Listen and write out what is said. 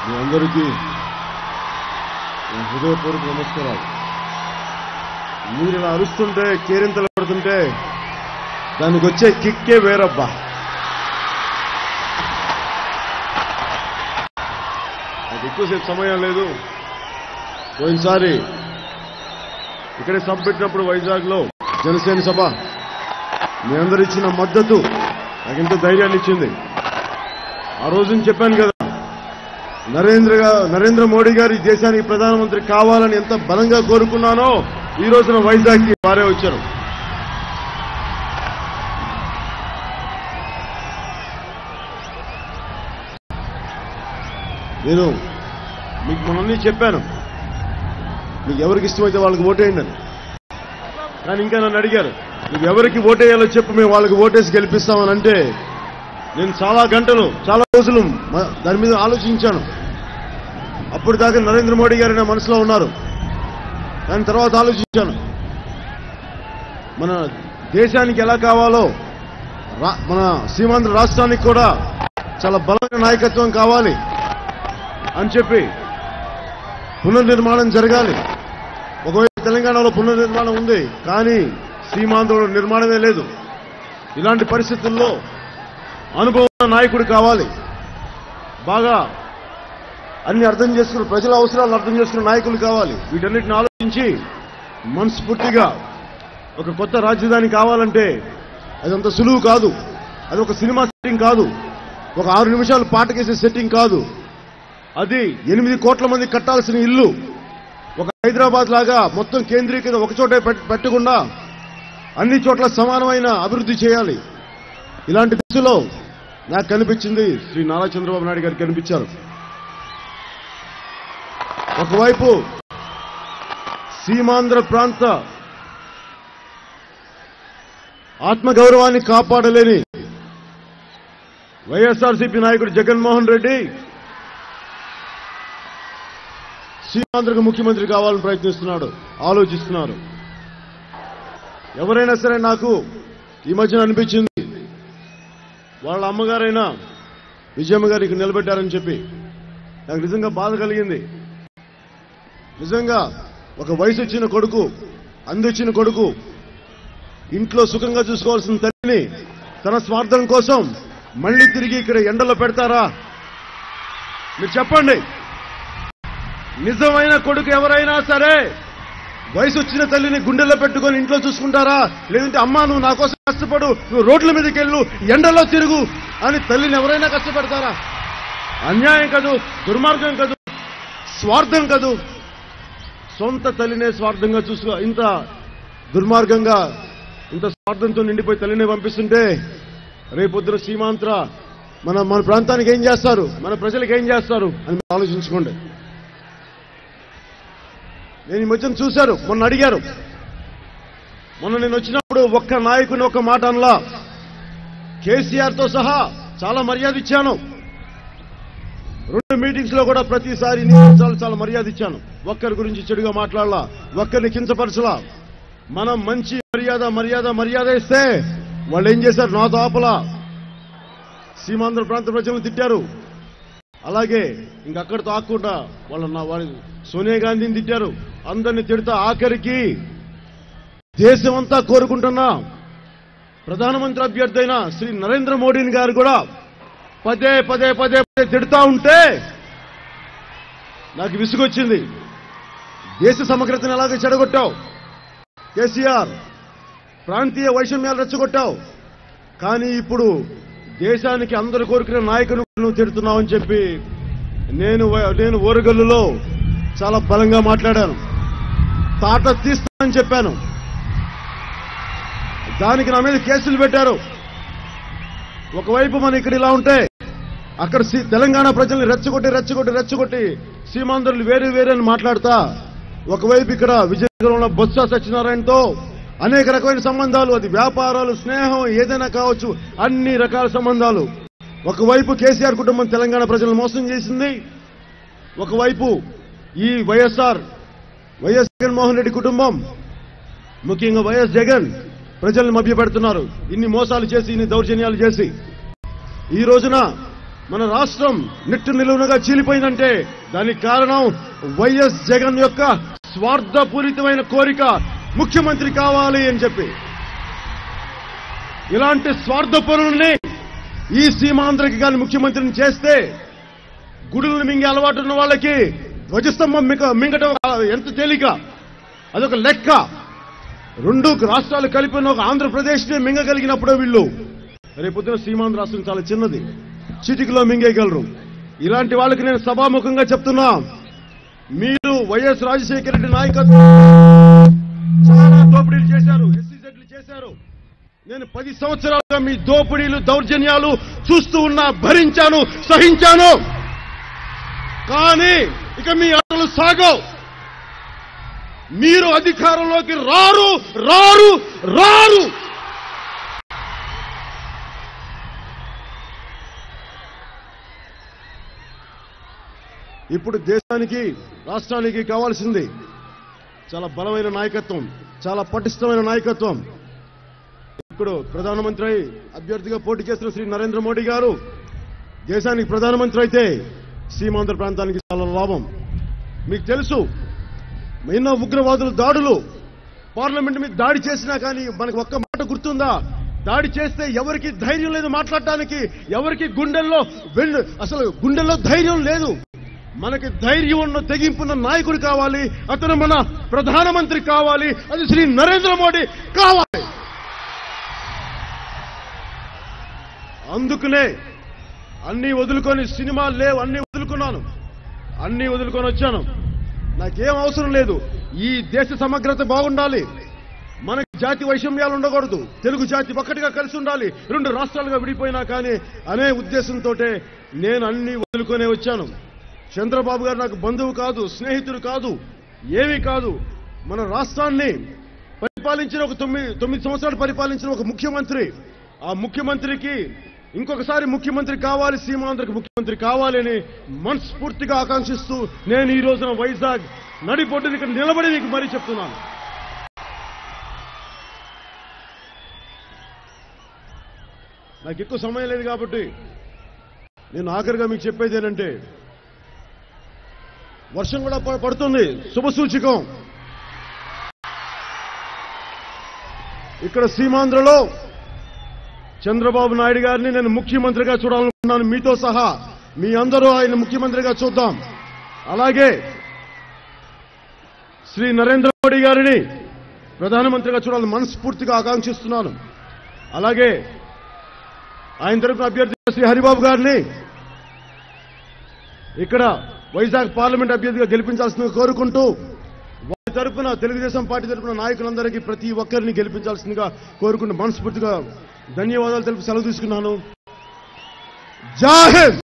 మీ అందరికీ హృదయపూర్వక నమస్కారాలు. మీరు ఇలా అరుస్తుంటే, కేరింతలు పడుతుంటే దానికి వచ్చే కిక్కే వేరబ్బా. నాకు ఎక్కువసేపు సమయం లేదు. పోయినసారి ఇక్కడే సభ పెట్టినప్పుడు వైజాగ్లో జనసేన సభ మీ అందరూ ఇచ్చిన మద్దతు నాకు ఎంతో ధైర్యాన్ని ఇచ్చింది. ఆ రోజున చెప్పాను కదా, నరేంద్ర మోడీ గారు ఈ దేశానికి ప్రధానమంత్రి కావాలని ఎంత బలంగా కోరుకున్నానో ఈ రోజున వైజాగ్కి వారే వచ్చారు. నేను మీకు మొన్న చెప్పాను, మీకు ఎవరికి ఇష్టమైతే వాళ్ళకి ఓటేయండి అని. కానీ ఇంకా నన్ను అడిగారు, నువ్వు ఎవరికి ఓటేయాలో చెప్పు, మేము వాళ్ళకి ఓటేసి గెలిపిస్తామని. అంటే నేను చాలా గంటలు, చాలా రోజులు దాని మీద ఆలోచించాను. అప్పుడు దాకా నరేంద్ర మోడీ గారు నా మనసులో ఉన్నారు. దాని తర్వాత ఆలోచించాను, మన దేశానికి ఎలా కావాలో, మన సీమాంధ్ర రాష్ట్రానికి కూడా చాలా బలమైన నాయకత్వం కావాలి అని చెప్పి పునర్నిర్మాణం జరగాలి. ఒకవైపు తెలంగాణలో పునర్నిర్మాణం ఉంది, కానీ సీమాంధ్రలో నిర్మాణమే లేదు. ఇలాంటి పరిస్థితుల్లో అనుభవం నాయకుడు కావాలి. బాగా అన్ని అర్థం చేసుకున్న, ప్రజల అవసరాలను అర్థం చేసుకున్న నాయకులు కావాలి. వీటన్నిటిని ఆలోచించి మనస్ఫూర్తిగా ఒక కొత్త రాజధాని కావాలంటే అదంత సులువు కాదు. అది ఒక సినిమా సెట్టింగ్ కాదు, ఒక 6 నిమిషాలు పాటకేసే సెట్టింగ్ కాదు. అది 8 కోట్ల మంది కట్టాల్సిన ఇల్లు. ఒక హైదరాబాద్ లాగా మొత్తం కేంద్రీకృత ఒకచోటే పెట్టకుండా అన్ని చోట్ల సమానమైన అభివృద్ధి చేయాలి. ఇలాంటి దశలో నాకు కనిపించింది శ్రీ నారా చంద్రబాబు నాయుడు గారు కనిపించారు. ఒకవైపు సీమాంధ్ర ప్రాంత ఆత్మగౌరవాన్ని కాపాడలేని వైఎస్ఆర్సీపీ నాయకుడు జగన్మోహన్ రెడ్డి సీమాంధ్రకు ముఖ్యమంత్రి కావాలని ప్రయత్నిస్తున్నాడు, ఆలోచిస్తున్నారు. ఎవరైనా సరే నాకు ఈ మధ్యన అనిపించింది, వాళ్ళ అమ్మగారైనా విజయమ్మ గారు ఇక్కడ నిలబెట్టారని చెప్పి నాకు నిజంగా బాధ కలిగింది. నిజంగా ఒక వయసు వచ్చిన కొడుకు, అందొచ్చిన కొడుకు ఇంట్లో సుఖంగా చూసుకోవాల్సిన తల్లిని తన స్వార్థం కోసం మళ్లీ తిరిగి ఇక్కడ ఎండలో పెడతారా? మీరు చెప్పండి. నిజమైన కొడుకు ఎవరైనా సరే వయసు వచ్చిన తల్లిని గుండెల్లో పెట్టుకొని ఇంట్లో చూసుకుంటారా? లేదంటే అమ్మా నువ్వు నా కోసం కష్టపడు, నువ్వు రోడ్ల మీదకి వెళ్ళు, ఎండలో తిరుగు అని తల్లిని ఎవరైనా కష్టపెడతారా? అన్యాయం కదూ, దుర్మార్గం కదూ, స్వార్థం కదూ. సొంత తల్లినే స్వార్థంగా చూసుకో, ఇంత దుర్మార్గంగా, ఇంత స్వార్థంతో నిండిపోయి తల్లిని పంపిస్తుంటే రేపొద్దున సీమాంధ్ర మన ప్రాంతానికి ఏం చేస్తారు, మన ప్రజలకు ఏం చేస్తారు అని ఆలోచించుకోండి. నేను ఈ మధ్యన చూశారు, మొన్న అడిగారు, మొన్న నేను వచ్చినప్పుడు ఒక్క నాయకుని ఒక్క మాట అనలా. కేసీఆర్తో సహా చాలా మర్యాద ఇచ్చాను. 2 మీటింగ్స్ లో కూడా ప్రతిసారి చాలా మర్యాద ఇచ్చాను. ఒక్కరి గురించి చెడుగా మాట్లాడలా, ఒక్కరిని కించపరచలా. మనం మంచి మర్యాద ఇస్తే వాళ్ళు ఏం చేశారు, నాతో ఆపలా సీమాంధ్ర ప్రాంత ప్రజలను తిట్టారు. అలాగే ఇంకక్కడితో ఆకుండా వాళ్ళ సోనియా గాంధీని తిట్టారు. అందరినీ తిడతా ఆఖరికి దేశమంతా కోరుకుంటున్నా ప్రధానమంత్రి అభ్యర్థి అయిన శ్రీ నరేంద్ర మోడీని గారు కూడా పదే తిడతా ఉంటే నాకు విసుగొచ్చింది. దేశ సమగ్రతను ఎలాగ చెడగొట్టావు కేసీఆర్, ప్రాంతీయ వైషమ్యాలు రెచ్చగొట్టావు, కానీ ఇప్పుడు దేశానికి అందరూ కోరుకునే నాయకులు నువ్వు తిడుతున్నావని చెప్పి నేను ఓరుగల్లులో చాలా బలంగా మాట్లాడాను. తాట తీస్తానని చెప్పాను. దానికి నా మీద కేసులు పెట్టారు. ఒకవైపు మనం ఇక్కడ ఇలా ఉంటే అక్కడ తెలంగాణ ప్రజల్ని రెచ్చగొట్టి సీమాంధ్రులు వేరే అని మాట్లాడతా, ఒకవైపు ఇక్కడ విజయనగరంలో బొత్స సత్యనారాయణతో అనేక రకమైన సంబంధాలు, అది వ్యాపారాలు, స్నేహం, ఏదైనా కావచ్చు, అన్ని రకాల సంబంధాలు. ఒకవైపు కేసీఆర్ కుటుంబం తెలంగాణ ప్రజలను మోసం చేసింది, ఒకవైపు ఈ వైఎస్ జగన్మోహన్ రెడ్డి కుటుంబం, ముఖ్యంగా వైఎస్ జగన్ ప్రజల్ని మభ్యపెడుతున్నారు. ఇన్ని మోసాలు చేసి, ఇన్ని దౌర్జన్యాలు చేసి ఈ రోజున మన రాష్ట్రం నిట్టు నిలువునగా చీలిపోయిందంటే దానికి కారణం వైఎస్ జగన్ యొక్క స్వార్థపూరితమైన కోరిక ముఖ్యమంత్రి కావాలి అని చెప్పి. ఇలాంటి స్వార్థపరుల్ని ఈ సీమాంధ్రకి కానీ ముఖ్యమంత్రిని చేస్తే గుడులను మింగే అలవాటు ఉన్న వాళ్ళకి ధ్వజస్తంభం మింగటం ఎంత తేలిక, అదొక లెక్క. రెండు రాష్ట్రాలు కలిపిన ఒక ఆంధ్రప్రదేశ్ని మింగగలిగినప్పుడే వీళ్ళు రేపొద్దున సీమాంధ్ర రాష్ట్రం చాలా చిన్నది, చిటికలో మింగేయగలరు. ఇలాంటి వాళ్ళకి నేను సభాముఖంగా చెప్తున్నా, మీరు వైఎస్ రాజశేఖర రెడ్డి నాయకత్వం చాలా దోపిడీలు చేశారు, ఎస్సీజెడ్లు చేశారు. నేను 10 సంవత్సరాలుగా మీ దోపిడీలు దౌర్జన్యాలు చూస్తూ ఉన్నా, భరించాను, సహించాను. కానీ ఇక మీ ఆటలు సాగవు. మీరు అధికారంలోకి రారు రారు రారు. ఇప్పుడు దేశానికి రాష్ట్రానికి కావాల్సింది చాలా బలమైన నాయకత్వం, చాలా పటిష్టమైన నాయకత్వం. ఇప్పుడు ప్రధానమంత్రి అభ్యర్థిగా పోటీ చేస్తున్న శ్రీ నరేంద్ర మోడీ గారు దేశానికి ప్రధానమంత్రి అయితే సీమాంధ్ర ప్రాంతానికి చాలా లాభం. మీకు తెలుసు, ఎన్నో ఉగ్రవాదుల దాడులు పార్లమెంట్ మీద దాడి చేసినా కానీ మనకు ఒక్క మాట గుర్తుందా? దాడి చేస్తే ఎవరికి ధైర్యం లేదు మాట్లాడటానికి, ఎవరికి అసలు గుండెల్లో ధైర్యం లేదు. మనకి ధైర్యం ఉన్న తెగింపున్న నాయకుడు కావాలి, అతను మన ప్రధానమంత్రి కావాలి, అది శ్రీ నరేంద్ర మోడీ కావాలి. అందుకనే అన్ని వదులుకొని, సినిమాలు లేవు, అన్ని వదులుకున్నాను, అన్ని వదులుకొని వచ్చాను. నాకేం అవసరం లేదు. ఈ దేశ సమగ్రత బాగుండాలి, మనకి జాతి వైషమ్యాలు ఉండకూడదు, తెలుగు జాతి ఒక్కటిగా కలిసి ఉండాలి, 2 రాష్ట్రాలుగా విడిపోయినా కానీ అనే ఉద్దేశంతో నేను అన్ని వదులుకొనే వచ్చాను. చంద్రబాబు గారు నాకు బంధువు కాదు, స్నేహితుడు కాదు, ఏమీ కాదు. మన రాష్ట్రాన్ని పరిపాలించిన ఒక 9 సంవత్సరాలు పరిపాలించిన ఒక ముఖ్యమంత్రి, ఆ ముఖ్యమంత్రికి ఇంకొకసారి ముఖ్యమంత్రి కావాలి, సీమాంధ్రకు ముఖ్యమంత్రి కావాలని మనస్ఫూర్తిగా ఆకాంక్షిస్తూ నేను ఈ రోజున వైజాగ్ నడిబొడ్డుని ఇక్కడ నిలబడి మీకు మరీ చెప్తున్నాను. నాకు ఎక్కువ సమయం లేదు కాబట్టి నేను ఆఖరిగా మీకు చెప్పేది ఏంటంటే, వర్షం కూడా పడుతుంది, శుభసూచకం. ఇక్కడ సీమాంధ్రలో చంద్రబాబు నాయుడు గారిని నేను ముఖ్యమంత్రిగా చూడాలనుకున్నాను, మీతో సహా. మీ అందరూ ఆయన ముఖ్యమంత్రిగా చూద్దాం. అలాగే శ్రీ నరేంద్ర మోడీ గారిని ప్రధానమంత్రిగా చూడాలని మనస్ఫూర్తిగా ఆకాంక్షిస్తున్నాను. అలాగే ఆయన తరఫున అభ్యర్థిగా శ్రీ హరిబాబు గారిని ఇక్కడ వైజాగ్ పార్లమెంట్ అభ్యర్థిగా గెలిపించాల్సిందిగా కోరుకుంటూ, వారి తరఫున తెలుగుదేశం పార్టీ తరఫున నాయకులందరికీ ప్రతి ఒక్కరిని గెలిపించాల్సిందిగా కోరుకుంటూ మనస్ఫూర్తిగా ధన్యవాదాలు తెలిపి సెలవు తీసుకున్నాను. జై హింద్.